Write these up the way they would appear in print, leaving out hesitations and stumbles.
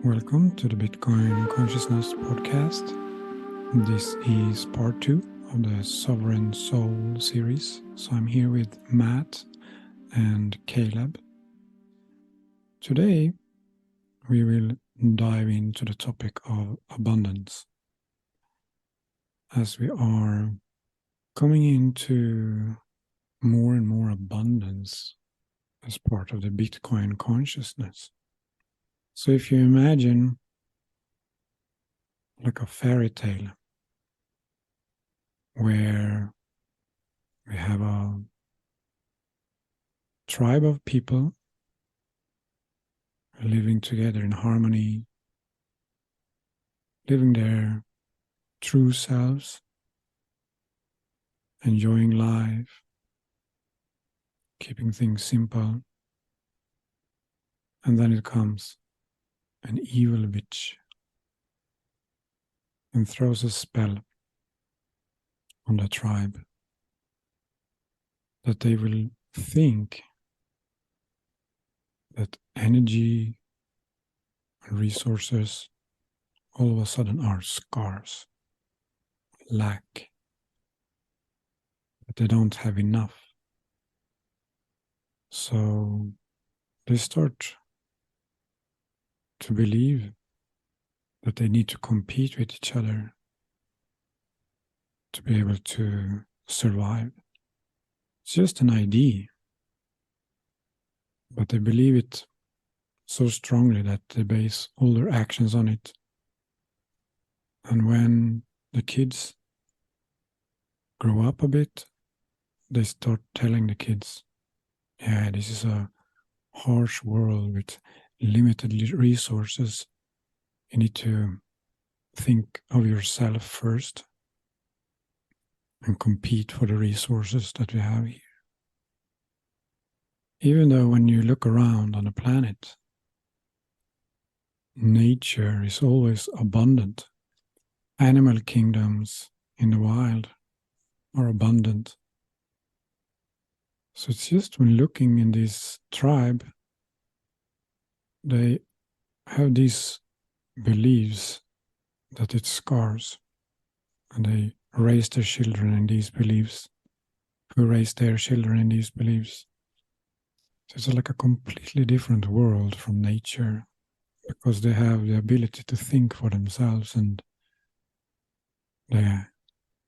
Welcome to the Bitcoin Consciousness Podcast. This is part 2 of the Sovereign Soul series. So I'm here with Matt and Caleb. Today we will dive into the topic of abundance, as we are coming into more and more abundance as part of the Bitcoin consciousness. So if you imagine like a fairy tale where we have a tribe of people living together in harmony, living their true selves, enjoying life, keeping things simple. And then it comes an evil witch and throws a spell on the tribe that they will think that energy and resources all of a sudden are scarce, lack, that they don't have enough. So they start to believe that they need to compete with each other to be able to survive. It's just an idea, but they believe it so strongly that they base all their actions on it. And when the kids grow up a bit, they start telling the kids, yeah, this is a harsh world with limited resources. You need to think of yourself first and compete for the resources that we have here. Even though when you look around on the planet, nature is always abundant. Animal kingdoms in the wild are abundant. So it's just when looking in this tribe, they have these beliefs that it's scarce, and they raise their children in these beliefs, who raise their children in these beliefs. So it's like a completely different world from nature, because they have the ability to think for themselves, and they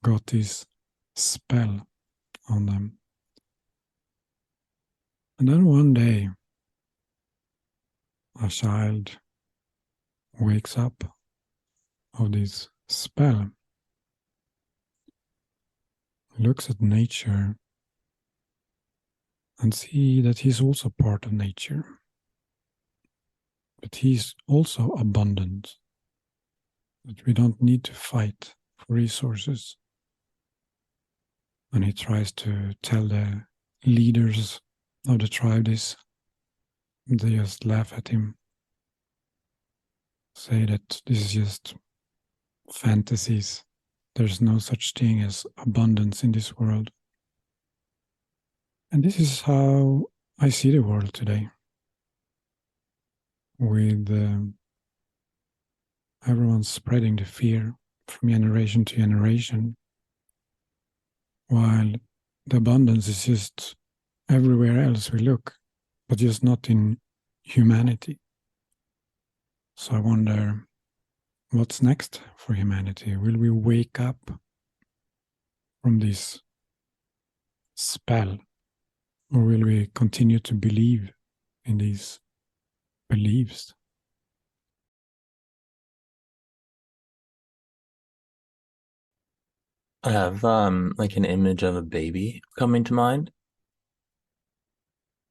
got this spell on them. And then one day, a child wakes up of this spell, looks at nature, and see that he's also part of nature. But he's also abundant, that we don't need to fight for resources. And he tries to tell the leaders of the tribe this. They just laugh at him, say that this is just fantasies. There's no such thing as abundance in this world. And this is how I see the world today, with everyone spreading the fear from generation to generation, while the abundance is just everywhere else we look, but just not in humanity. So I wonder, what's next for humanity? Will we wake up from this spell, or will we continue to believe in these beliefs? I have like an image of a baby coming to mind.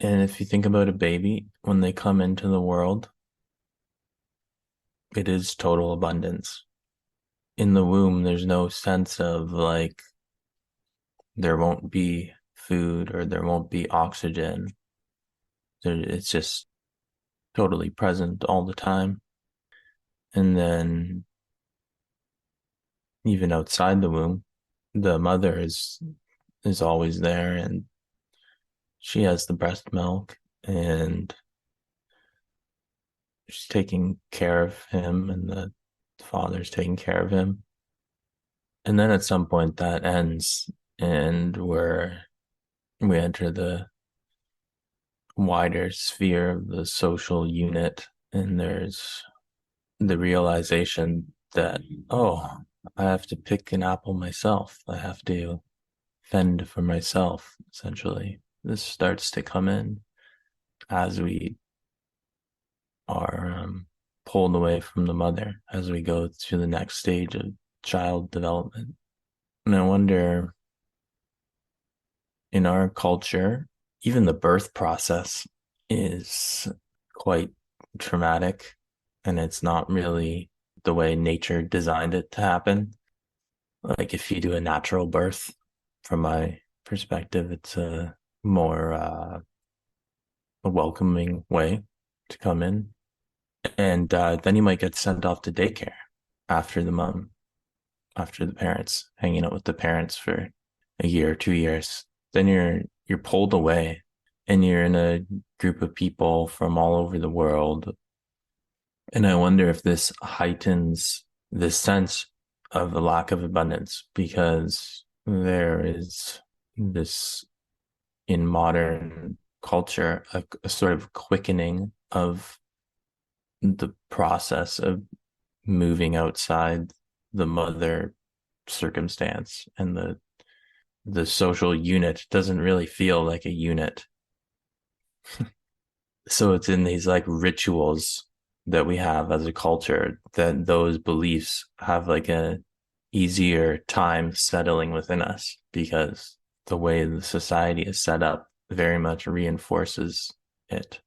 And if you think about a baby, when they come into the world, it is total abundance. In the womb, there's no sense of like there won't be food or there won't be oxygen. It's just totally present all the time. And then even outside the womb, the mother is always there, and she has the breast milk, and she's taking care of him and the father's taking care of him. And then at some point that ends and we enter the wider sphere of the social unit, and there's the realization that, oh, I have to pick an apple myself. I have to fend for myself, essentially. This starts to come in as we are pulled away from the mother, as we go to the next stage of child development. And I wonder, in our culture, even the birth process is quite traumatic, and it's not really the way nature designed it to happen. Like if you do a natural birth, from my perspective, it's a more a welcoming way to come in. And then you might get sent off to daycare after the mom, after the parents, hanging out with the parents for a year, 2 years. Then you're pulled away and you're in a group of people from all over the world. And I wonder if this heightens this sense of a lack of abundance, because there is this, in modern culture, a sort of quickening of the process of moving outside the mother circumstance, and the social unit doesn't really feel like a unit. So it's in these like rituals that we have as a culture that those beliefs have like a easier time settling within us, because the way the society is set up very much reinforces it.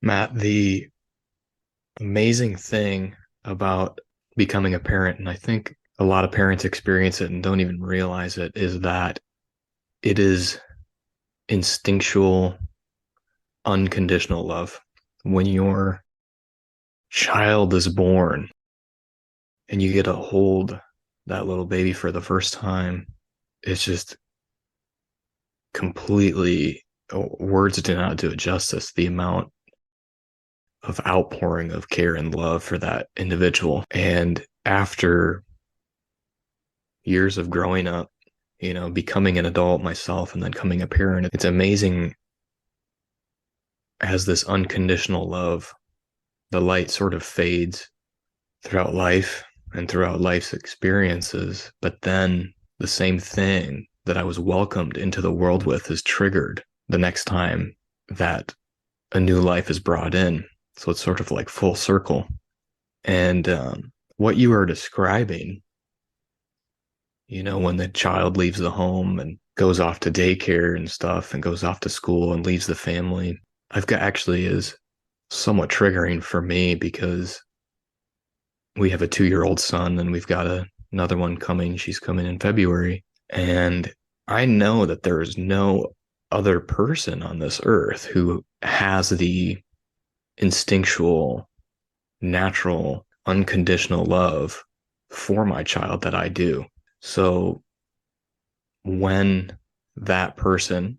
Matt, the amazing thing about becoming a parent, and I think a lot of parents experience it and don't even realize it, is that it is instinctual, unconditional love. When your child is born and you get to hold that little baby for the first time, it's just completely, words do not do it justice, the amount of outpouring of care and love for that individual. And after years of growing up, becoming an adult myself and then becoming a parent, it's amazing as this unconditional love, the light sort of fades throughout life and throughout life's experiences. But then the same thing that I was welcomed into the world with is triggered the next time that a new life is brought in. So it's sort of like full circle. And what you are describing, when the child leaves the home and goes off to daycare and stuff and goes off to school and leaves the family, I've got actually is somewhat triggering for me, because we have a 2-year-old son and we've got another one coming. She's coming in February. And I know that there is no other person on this earth who has the instinctual, natural, unconditional love for my child that I do. So when that person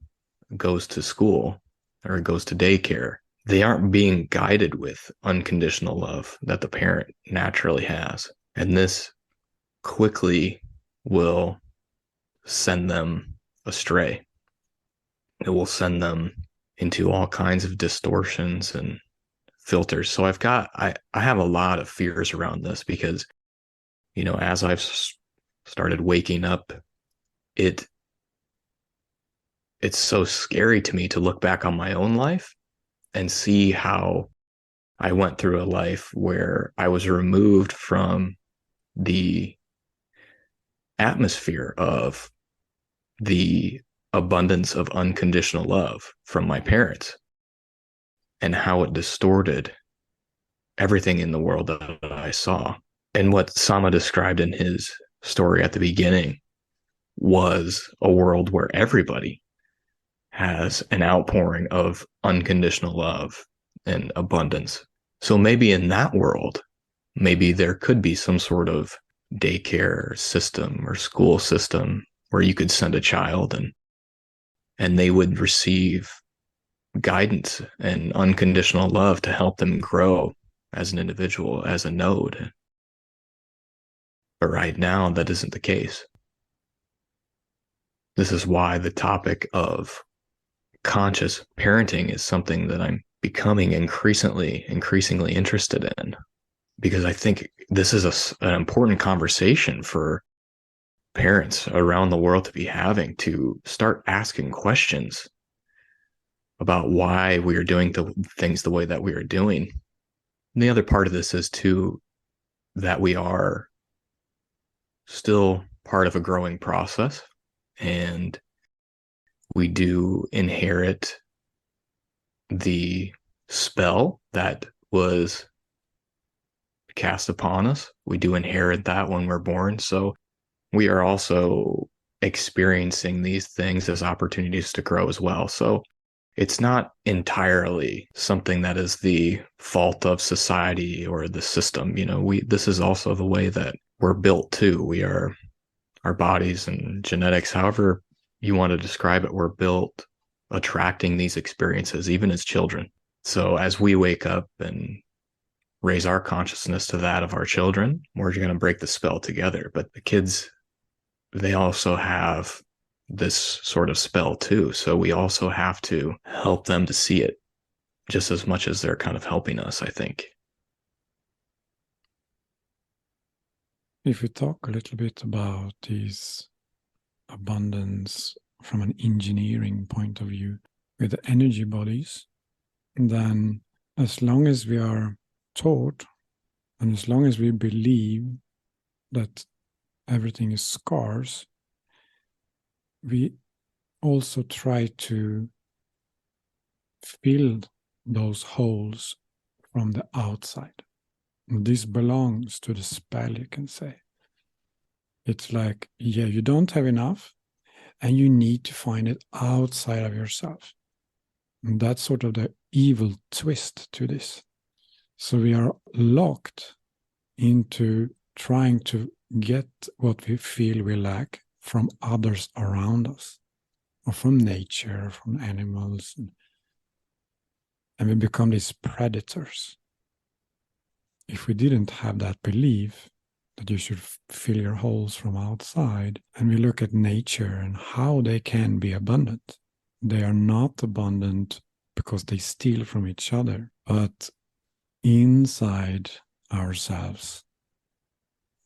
goes to school or goes to daycare, they aren't being guided with unconditional love that the parent naturally has. And this quickly will send them astray. It will send them into all kinds of distortions and filters. So I have a lot of fears around this, because, as I've started waking up, it's so scary to me to look back on my own life and see how I went through a life where I was removed from the atmosphere of the abundance of unconditional love from my parents, and how it distorted everything in the world that I saw. And what Sama described in his story at the beginning was a world where everybody has an outpouring of unconditional love and abundance. So maybe in that world, maybe there could be some sort of daycare system or school system where you could send a child and they would receive guidance and unconditional love to help them grow as an individual, as a node. But right now, that isn't the case. This is why the topic of conscious parenting is something that I'm becoming increasingly interested in, because I think this is an important conversation for parents around the world to be having, to start asking questions about why we are doing the things the way that we are doing. And the other part of this is too that we are still part of a growing process, and we do inherit the spell that was cast upon us. We do inherit that when we're born. So we are also experiencing these things as opportunities to grow as well. So it's not entirely something that is the fault of society or the system. This is also the way that we're built too. We are, our bodies and genetics, however you want to describe it, we're built attracting these experiences, even as children. So as we wake up and raise our consciousness to that of our children, we're going to break the spell together. But the kids, they also have this sort of spell too. So we also have to help them to see it just as much as they're kind of helping us, I think. If we talk a little bit about this abundance from an engineering point of view with the energy bodies, then as long as we are taught and as long as we believe that everything is scarce, we also try to fill those holes from the outside. And this belongs to the spell, you can say. It's like, yeah, you don't have enough and you need to find it outside of yourself. And that's sort of the evil twist to this. So we are locked into trying to get what we feel we lack from others around us, or from nature, from animals. And we become these predators. If we didn't have that belief that you should fill your holes from outside, and we look at nature and how they can be abundant, they are not abundant because they steal from each other, but inside ourselves,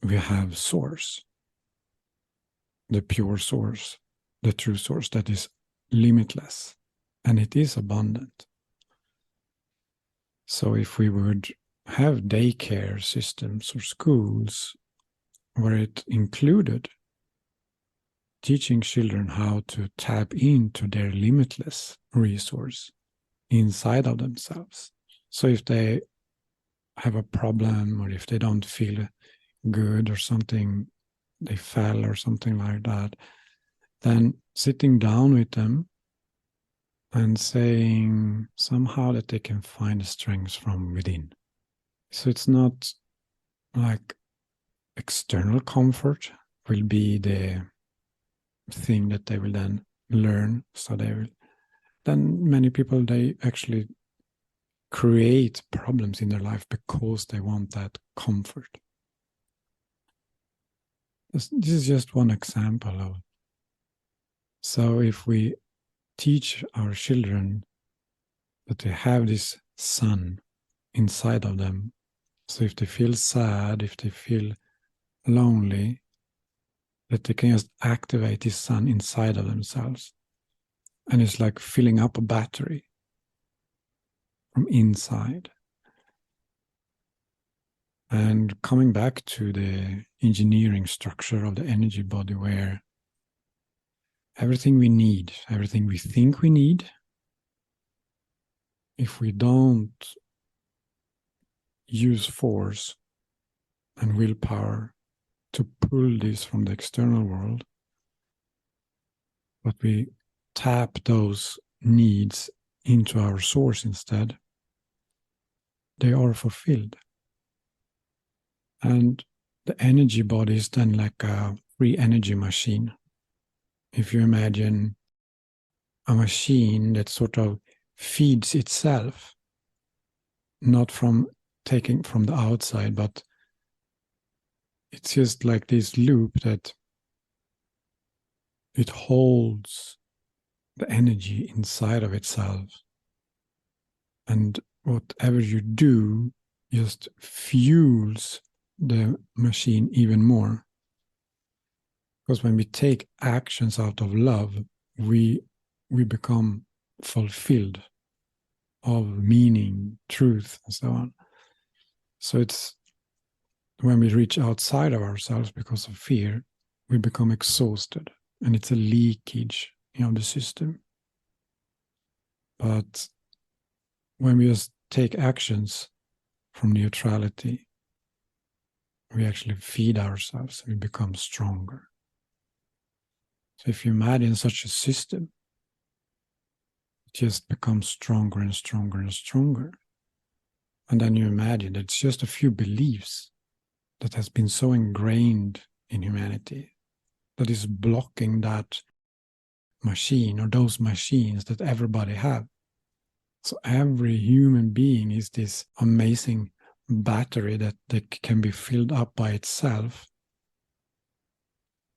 we have source, the pure source, the true source that is limitless, and it is abundant. So if we would have daycare systems or schools where it included teaching children how to tap into their limitless resource inside of themselves. So if they have a problem, or if they don't feel good or something, they fell or something like that, then sitting down with them and saying somehow that they can find the strength from within. So it's not like external comfort will be the thing that they will then learn. So they will, then many people, they actually create problems in their life because they want that comfort. This is just one example of. So if we teach our children that they have this sun inside of them, so if they feel sad, if they feel lonely, that they can just activate this sun inside of themselves. And it's like filling up a battery from inside. And coming back to the engineering structure of the energy body, where everything we need, everything we think we need, if we don't use force and willpower to pull this from the external world, but we tap those needs into our source instead, they are fulfilled. And the energy body is then like a free energy machine. If you imagine a machine that sort of feeds itself, not from taking from the outside, but it's just like this loop that it holds the energy inside of itself. And whatever you do just fuels the machine even more. Because when we take actions out of love, we become fulfilled of meaning, truth, and so on. So it's when we reach outside of ourselves because of fear, we become exhausted, and it's a leakage in the system. But when we just take actions from neutrality, we actually feed ourselves and we become stronger. So if you imagine such a system, it just becomes stronger and stronger and stronger. And then you imagine that it's just a few beliefs that has been so ingrained in humanity that is blocking that machine or those machines that everybody have. So every human being is this amazing battery that can be filled up by itself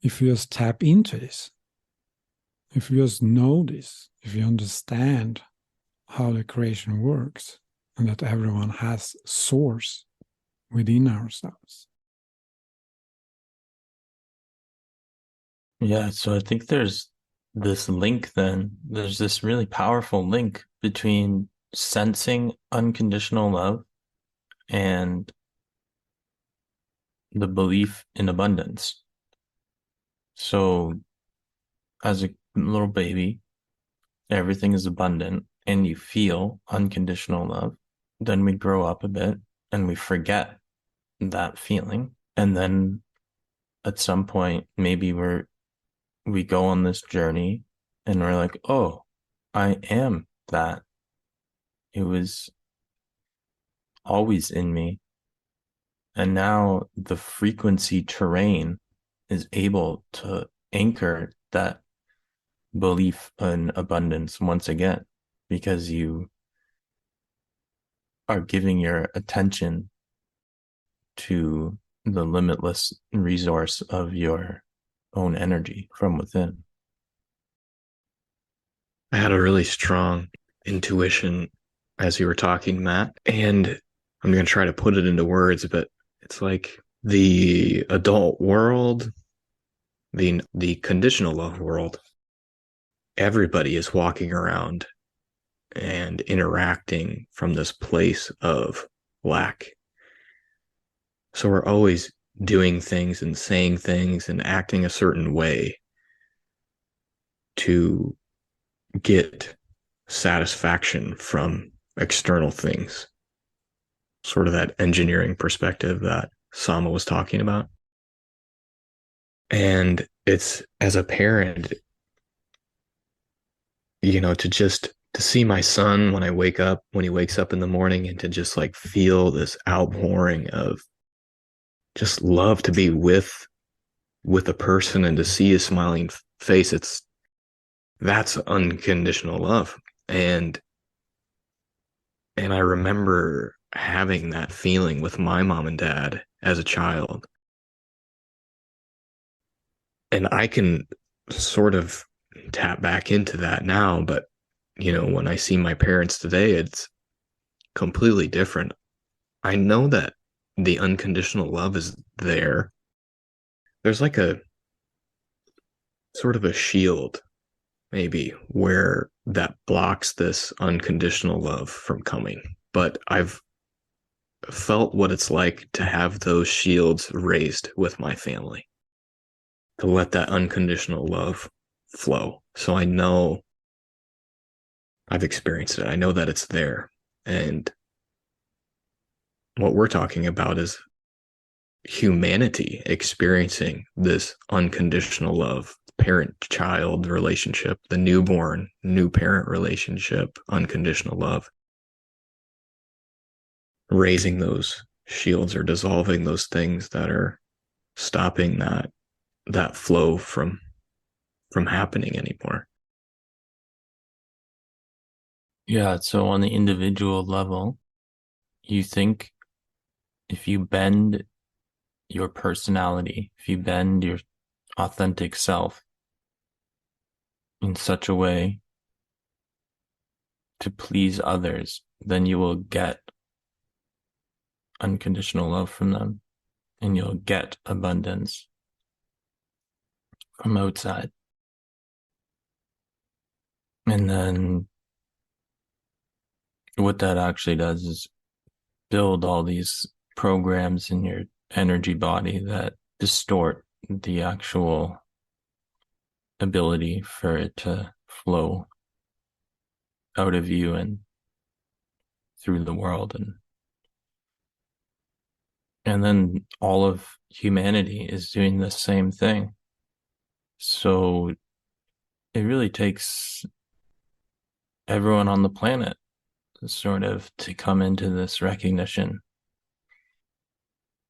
if you just tap into this. If you just know this, if you understand how the creation works and that everyone has source within ourselves. Yeah, so I think there's this link then. There's this really powerful link between sensing unconditional love and the belief in abundance. So as a little baby, everything is abundant and you feel unconditional love. Then we grow up a bit and we forget that feeling. And then at some point, maybe we go on this journey and we're like, oh, I am that. It was always in me. And now the frequency terrain is able to anchor that belief in abundance once again, because you are giving your attention to the limitless resource of your own energy from within. I had a really strong intuition as you were talking, Matt, and I'm going to try to put it into words, but it's like the adult world, the conditional love world. Everybody is walking around and interacting from this place of lack. So we're always doing things and saying things and acting a certain way to get satisfaction from external things. Sort of that engineering perspective that Sama was talking about. And it's, as a parent, to see my son when he wakes up in the morning, and to just like feel this outpouring of just love to be with a person and to see his smiling face, that's unconditional love. And I remember having that feeling with my mom and dad as a child. And I can sort of tap back into that now, but when I see my parents today, it's completely different. I know that the unconditional love is there. There's like a sort of a shield, maybe, where that blocks this unconditional love from coming. But I've felt what it's like to have those shields raised with my family, to let that unconditional love flow. So I know I've experienced it. I know that it's there. And what we're talking about is humanity experiencing this unconditional love, parent-child relationship, the newborn, new parent relationship, unconditional love. Raising those shields or dissolving those things that are stopping that flow from happening anymore. Yeah, so on the individual level, you think if you bend your personality, if you bend your authentic self in such a way to please others, then you will get unconditional love from them and you'll get abundance from outside. And then what that actually does is build all these programs in your energy body that distort the actual ability for it to flow out of you and through the world. And then all of humanity is doing the same thing. So it really takes everyone on the planet sort of to come into this recognition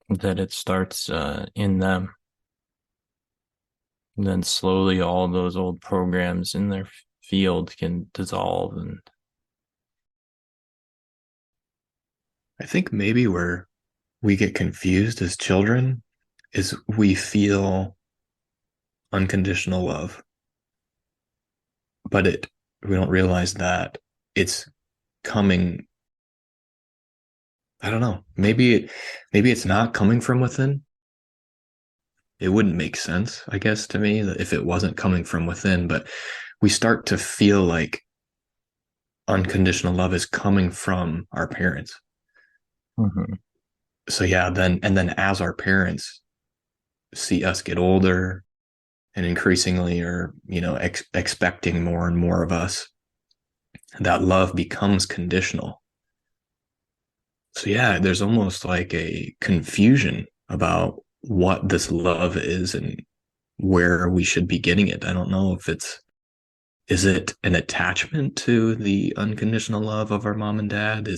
that it starts in them. And then slowly all those old programs in their field can dissolve. And I think maybe where we get confused as children is we feel unconditional love, but we don't realize that it's coming. I don't know. Maybe it's not coming from within. It wouldn't make sense, I guess, to me that if it wasn't coming from within, but we start to feel like unconditional love is coming from our parents. mm-hmm. So yeah, then as our parents see us get older and increasingly are, expecting more and more of us, that love becomes conditional. So yeah, there's almost like a confusion about what this love is and where we should be getting it. I don't know if is it an attachment to the unconditional love of our mom and dad?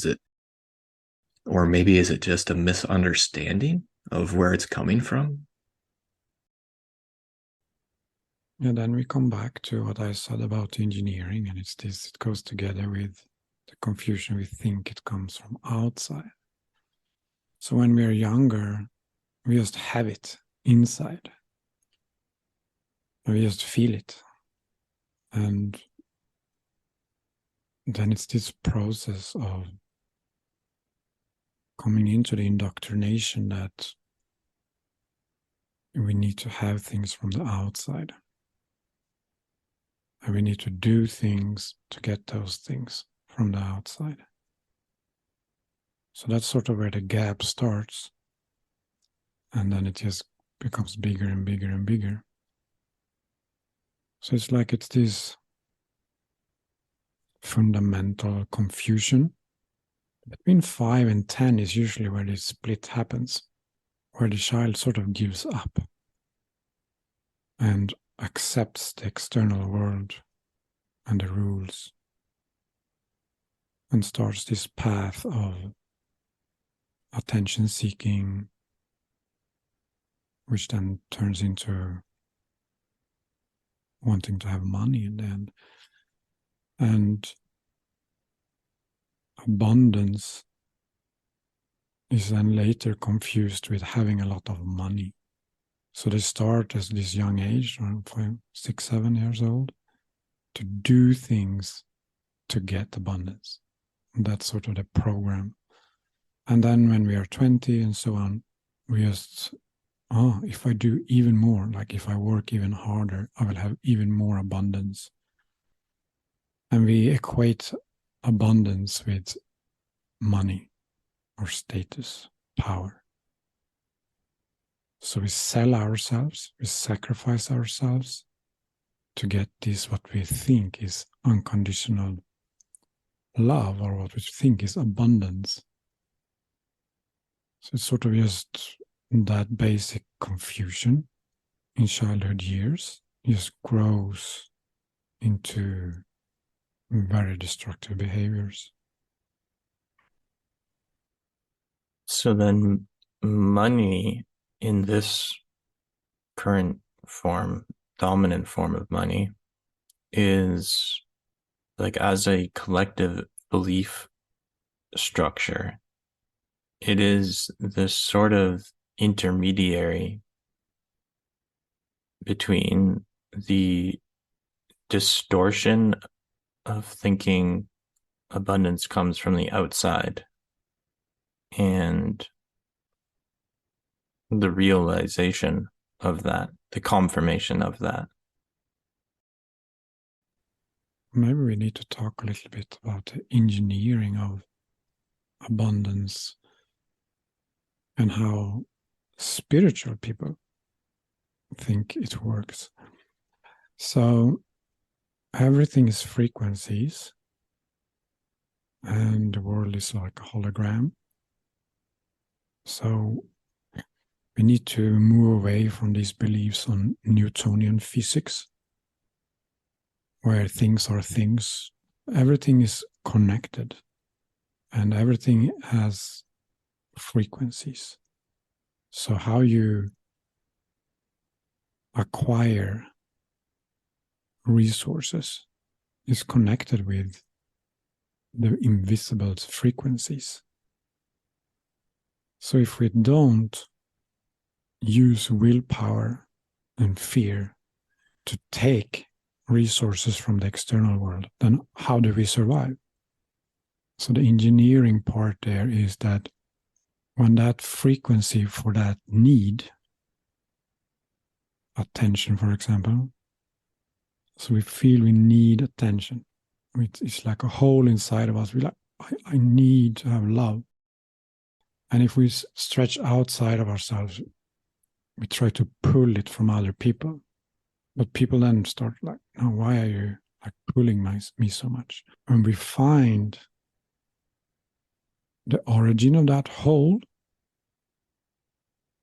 Or maybe is it just a misunderstanding of where it's coming from? Yeah, then we come back to what I said about engineering, and it goes together with the confusion. We think it comes from outside. So when we're younger, we just have it inside. We just feel it. And then it's this process of coming into the indoctrination that we need to have things from the outside. And we need to do things to get those things from the outside. So that's sort of where the gap starts. And then it just becomes bigger and bigger and bigger. So it's like it's this fundamental confusion. Between 5 and 10 is usually where this split happens, where the child sort of gives up and accepts the external world and the rules and starts this path of attention seeking, which then turns into wanting to have money in the end. And abundance is then later confused with having a lot of money. So they start at this young age, around 5, 6, 7 years old, to do things to get abundance. And that's sort of the program. And then when we are 20 and so on, we just, if I do even more, like if I work even harder, I will have even more abundance. And we equate abundance with money or status, power. So we sell ourselves, we sacrifice ourselves to get this, what we think is unconditional love, or what we think is abundance. So it's sort of just that basic confusion in childhood years just grows into very destructive behaviors. So then money in this current form, dominant form of money, is like as a collective belief structure, it is this sort of intermediary between the distortion of thinking abundance comes from the outside and the realization of that, the confirmation of that. Maybe we need to talk a little bit about the engineering of abundance and how spiritual people think it works. So everything is frequencies, and the world is like a hologram. So we need to move away from these beliefs on Newtonian physics, where things are things. Everything is connected, and everything has frequencies. So how you acquire resources is connected with the invisible frequencies. So if we don't use willpower and fear to take resources from the external world, then how do we survive? So the engineering part there is that when that frequency for that need, attention, for example, so we feel we need attention. It's like a hole inside of us. We're like, I need to have love. And if we stretch outside of ourselves, we try to pull it from other people. But people then start like, no, why are you like pulling me so much? And we find the origin of that hole,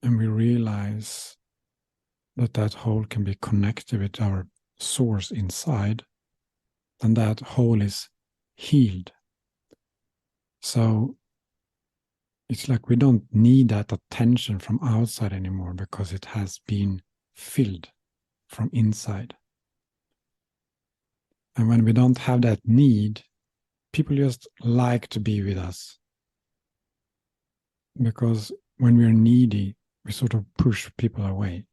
and we realize that that hole can be connected with our source inside, then that hole is healed. So it's like we don't need that attention from outside anymore because it has been filled from inside. And when we don't have that need, people just like to be with us. Because when we're needy, we sort of push people away.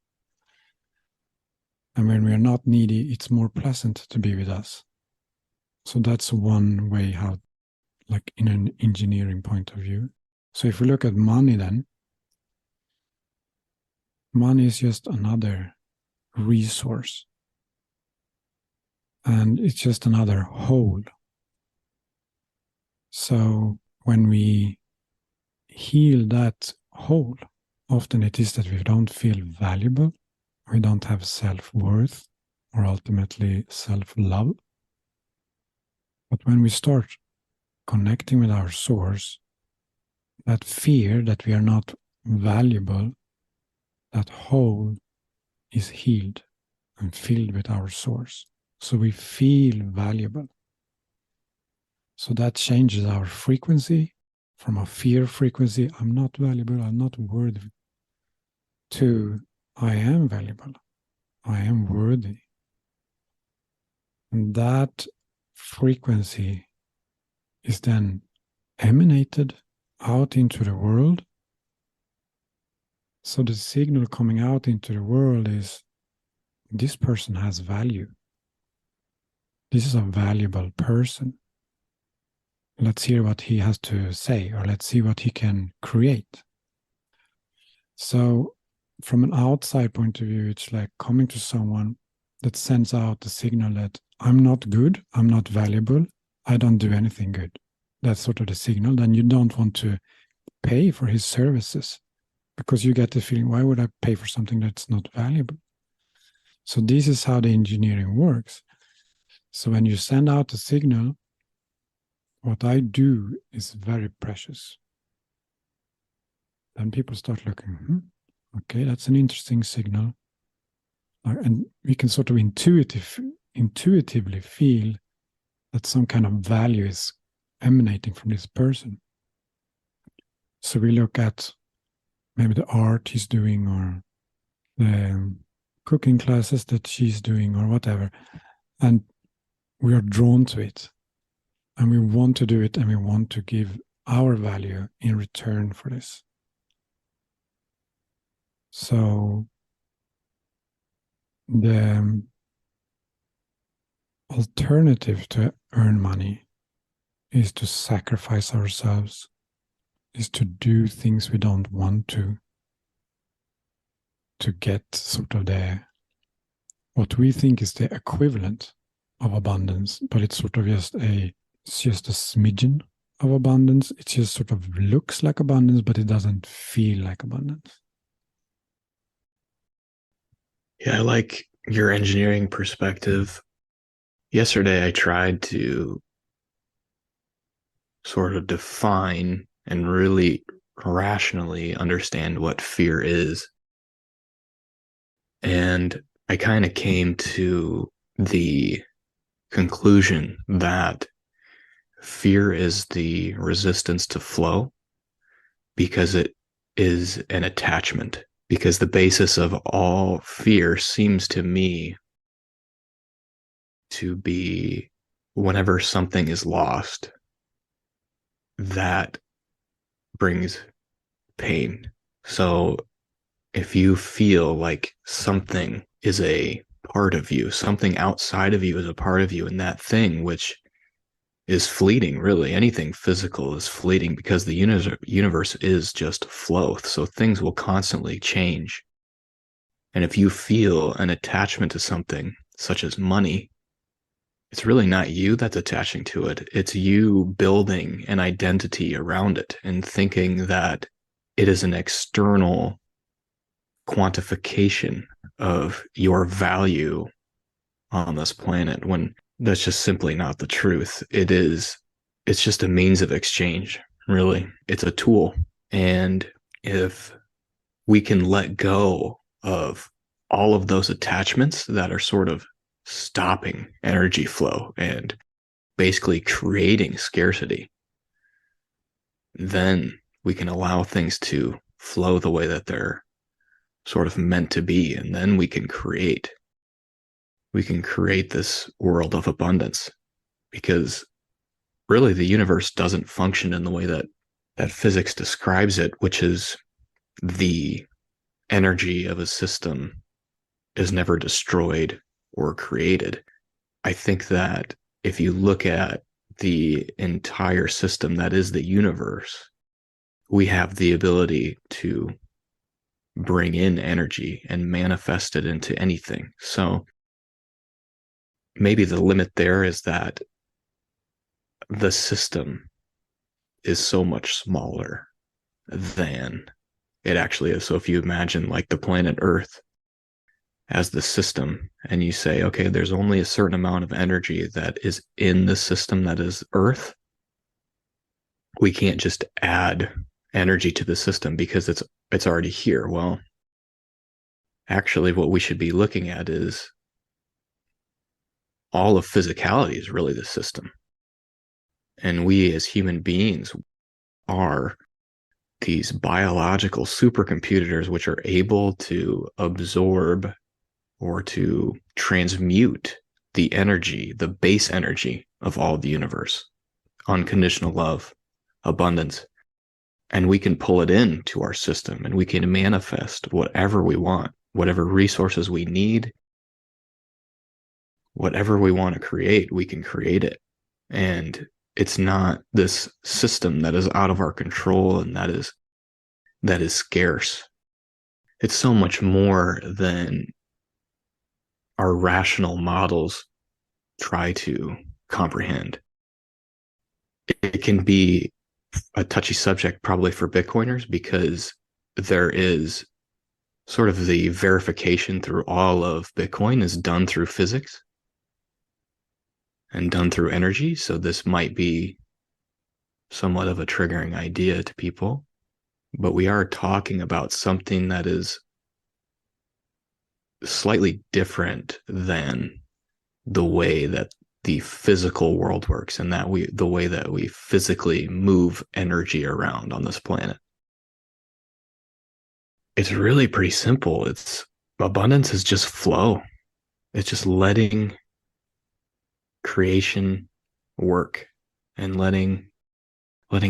And when we're not needy, it's more pleasant to be with us. So that's one way how, like in an engineering point of view. So if we look at money then, money is just another resource. And it's just another whole. So when we heal that whole, often it is that we don't feel valuable, we don't have self-worth, or ultimately self-love. But when we start connecting with our source, that fear that we are not valuable, that hole is healed and filled with our source. So we feel valuable. So that changes our frequency from a fear frequency, I'm not valuable, I'm not worthy, to I am valuable, I am worthy. And that frequency is then emanated out into the world. So the signal coming out into the world is, this person has value. This is a valuable person. Let's hear what he has to say, or let's see what he can create. So from an outside point of view, it's like coming to someone that sends out the signal that I'm not good, I'm not valuable, I don't do anything good. That's sort of the signal. Then you don't want to pay for his services because you get the feeling, why would I pay for something that's not valuable? So this is how the engineering works. So when you send out a signal, what I do is very precious. Then people start looking, okay, that's an interesting signal. And we can sort of intuitively feel that some kind of value is emanating from this person. So we look at maybe the art he's doing, or the cooking classes that she's doing, or whatever. And we are drawn to it, and we want to do it, and we want to give our value in return for this. So the alternative to earn money is to sacrifice ourselves, is to do things we don't want to get sort of what we think is the equivalent of abundance, but it's sort of just a smidgen of abundance. It just sort of looks like abundance, but it doesn't feel like abundance. Yeah, I like your engineering perspective. Yesterday, I tried to sort of define and really rationally understand what fear is. And I kind of came to the conclusion that fear is the resistance to flow because it is an attachment. Because the basis of all fear seems to me to be whenever something is lost, that brings pain. So if you feel like something is a part of you, something outside of you is a part of you, and that thing, which is fleeting, really, anything physical is fleeting because the universe is just flow. So things will constantly change. And if you feel an attachment to something, such as money, it's really not you that's attaching to it. It's you building an identity around it and thinking that it is an external quantification of your value on this planet, when that's just simply not the truth. It's just a means of exchange, really. It's a tool. And if we can let go of all of those attachments that are sort of stopping energy flow and basically creating scarcity, then we can allow things to flow the way that they're sort of meant to be. And then we can create this world of abundance, because really the universe doesn't function in the way that physics describes it, which is the energy of a system is never destroyed or created. I think that if you look at the entire system that is the universe, we have the ability to bring in energy and manifest it into anything. So maybe the limit there is that the system is so much smaller than it actually is. So if you imagine like the planet Earth as the system, and you say, okay, there's only a certain amount of energy that is in the system that is Earth, we can't just add energy to the system because it's already here. Well, actually what we should be looking at is all of physicality is really the system. And we as human beings are these biological supercomputers which are able to absorb or to transmute the energy, the base energy of all of the universe, unconditional love, abundance. And we can pull it into our system and we can manifest whatever we want, whatever resources we need, whatever we want to create, we can create it. And it's not this system that is out of our control and that is scarce. It's so much more than our rational models try to comprehend. It can be a touchy subject probably for Bitcoiners because there is sort of the verification through all of Bitcoin is done through physics and done through energy. So this might be somewhat of a triggering idea to people, but we are talking about something that is slightly different than the way that the physical world works, and that the way that we physically move energy around on this planet. It's really pretty simple. Abundance is just flow. It's just letting creation work and letting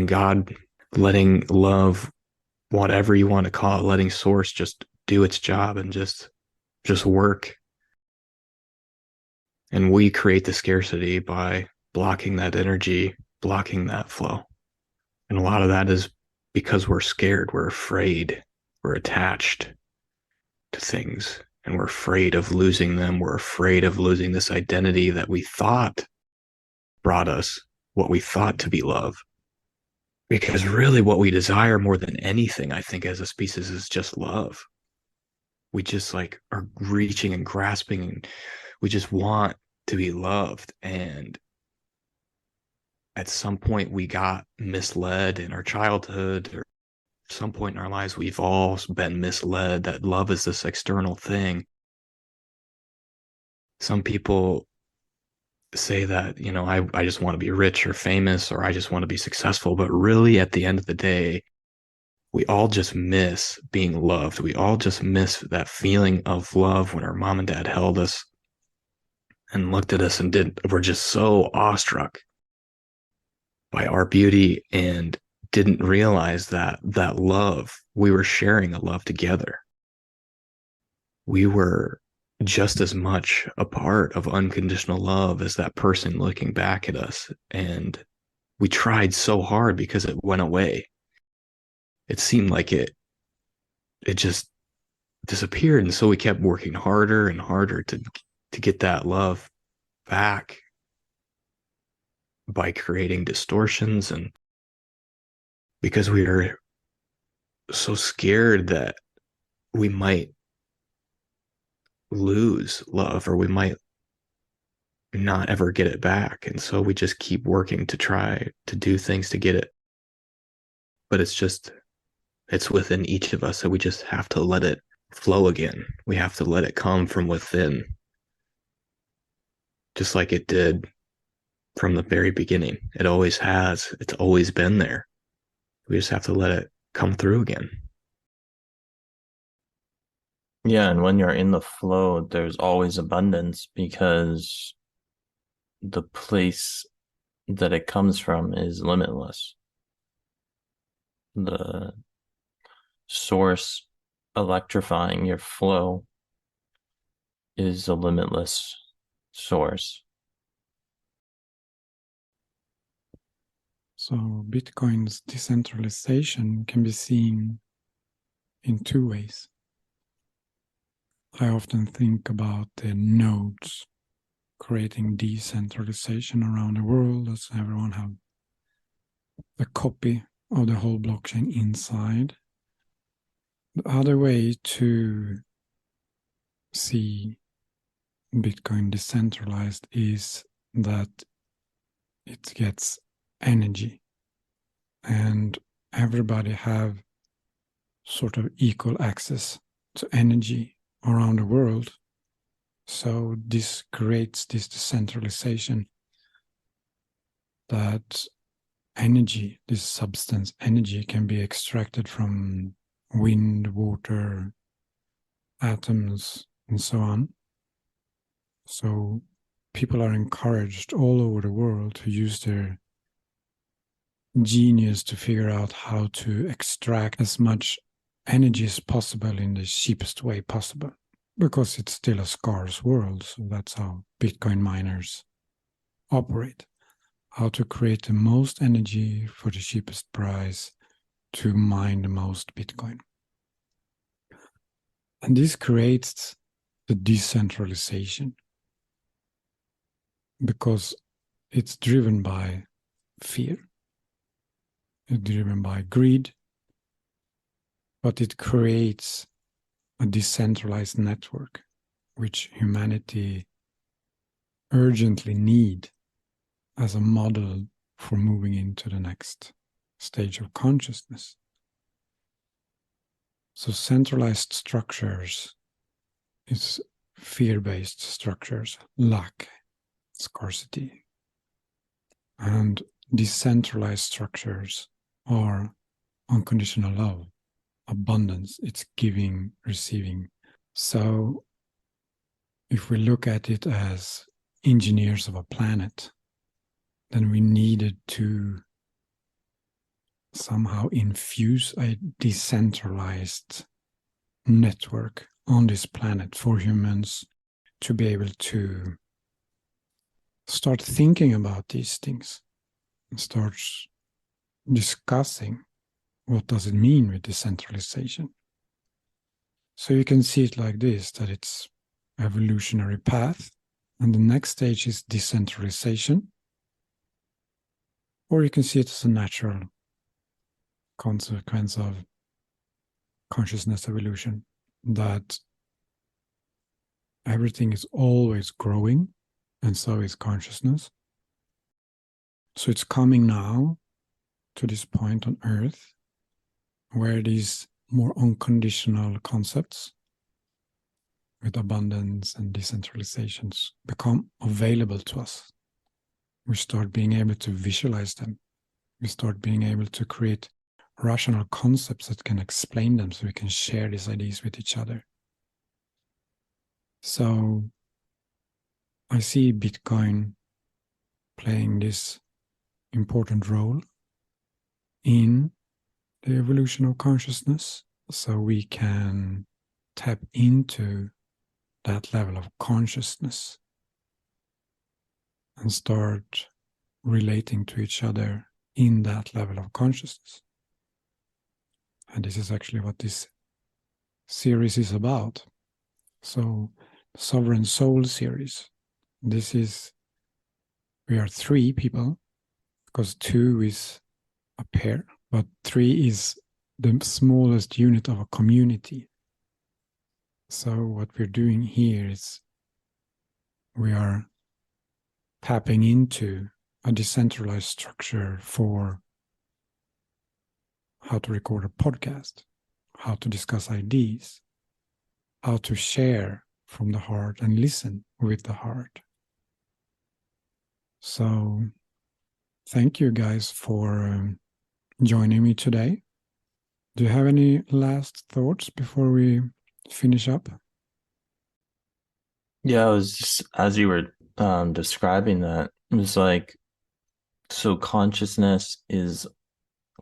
God, letting love, whatever you want to call it, letting source just do its job and just work. And we create the scarcity by blocking that energy, blocking that flow. And a lot of that is because we're scared, we're afraid, we're attached to things, and we're afraid of losing them. We're afraid of losing this identity that we thought brought us what we thought to be love. Because really, what we desire more than anything, I think, as a species is just love. We just like are reaching and grasping, and we just want to be loved. And at some point, we got misled in our childhood, or some point in our lives, we've all been misled that love is this external thing. Some people say that, I just want to be rich or famous, or I just want to be successful. But really, at the end of the day, we all just miss being loved. We all just miss that feeling of love when our mom and dad held us and looked at us and were just so awestruck by our beauty and didn't realize that love, we were sharing a love together. We were just as much a part of unconditional love as that person looking back at us. And we tried so hard because it went away. It seemed like it just disappeared. And so we kept working harder and harder to get that love back by creating distortions, and because we were so scared that we might lose love or we might not ever get it back. And so we just keep working to try to do things to get it. But it's within each of us. So we just have to let it flow again. We have to let it come from within, just like it did from the very beginning. It always has. It's always been there. We just have to let it come through again. Yeah, and when you're in the flow, there's always abundance because the place that it comes from is limitless. The source electrifying your flow is a limitless source. So Bitcoin's decentralization can be seen in two ways. I often think about the nodes creating decentralization around the world, as everyone have a copy of the whole blockchain inside. The other way to see Bitcoin decentralized is that it gets energy and everybody have sort of equal access to energy around the world. So this creates this decentralization that energy, this substance energy, can be extracted from wind, water, atoms, and so on. So people are encouraged all over the world to use their genius to figure out how to extract as much energy as possible in the cheapest way possible, because it's still a scarce world. So that's how Bitcoin miners operate. How to create the most energy for the cheapest price to mine the most Bitcoin. And this creates the decentralization because it's driven by fear, it's driven by greed, but it creates a decentralized network which humanity urgently need as a model for moving into the next stage of consciousness. So centralized structures is fear-based structures, lack, scarcity. And decentralized structures are unconditional love, abundance, it's giving, receiving. So if we look at it as engineers of a planet, then we needed to somehow infuse a decentralized network on this planet for humans to be able to start thinking about these things and start discussing what does it mean with decentralization. So you can see it like this, that it's evolutionary path, and the next stage is decentralization, or you can see it as a natural consequence of consciousness evolution, that everything is always growing, and so is consciousness. So it's coming now to this point on Earth where these more unconditional concepts with abundance and decentralizations become available to us. We start being able to visualize them. We start being able to create rational concepts that can explain them, so we can share these ideas with each other. So I see Bitcoin playing this important role in the evolution of consciousness, so we can tap into that level of consciousness and start relating to each other in that level of consciousness. And this is actually what this series is about. So, Sovereign Soul series. This is, we are 3 people, because 2 is a pair, but 3 is the smallest unit of a community. So what we're doing here is we are tapping into a decentralized structure for how to record a podcast, how to discuss ideas, how to share from the heart and listen with the heart. So thank you guys for joining me today. Do you have any last thoughts before we finish up? Yeah, I was just, as you were describing that, it was like, so consciousness is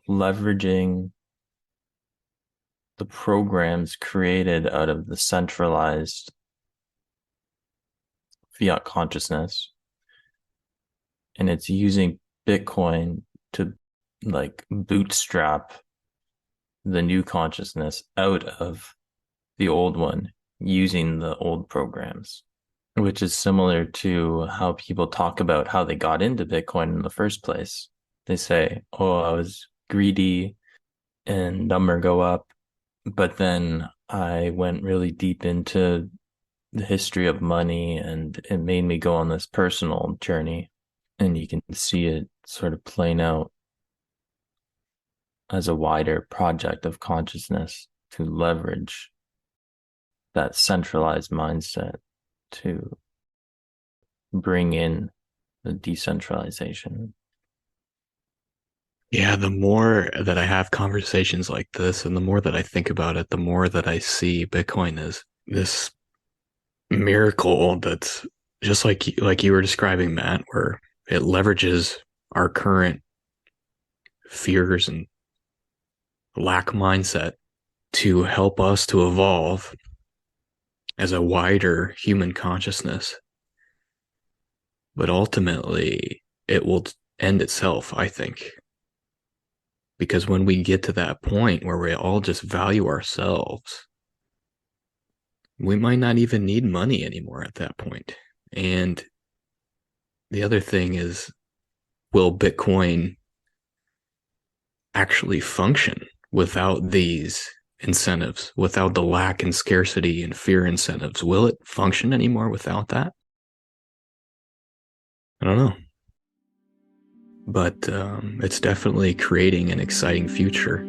leveraging the programs created out of the centralized fiat consciousness, and it's using Bitcoin to like bootstrap the new consciousness out of the old one using the old programs, which is similar to how people talk about how they got into Bitcoin in the first place. They say, oh, I was greedy and number go up, but then I went really deep into the history of money and it made me go on this personal journey. And you can see it sort of playing out as a wider project of consciousness to leverage that centralized mindset to bring in the decentralization. Yeah, the more that I have conversations like this and the more that I think about it, the more that I see Bitcoin as this miracle that's just like you were describing, Matt, where it leverages our current fears and lack mindset to help us to evolve as a wider human consciousness. But ultimately, it will end itself, I think. Because when we get to that point where we all just value ourselves, we might not even need money anymore at that point. And the other thing is, will Bitcoin actually function without these incentives, without the lack and scarcity and fear incentives? Will it function anymore without that? I don't know. But it's definitely creating an exciting future.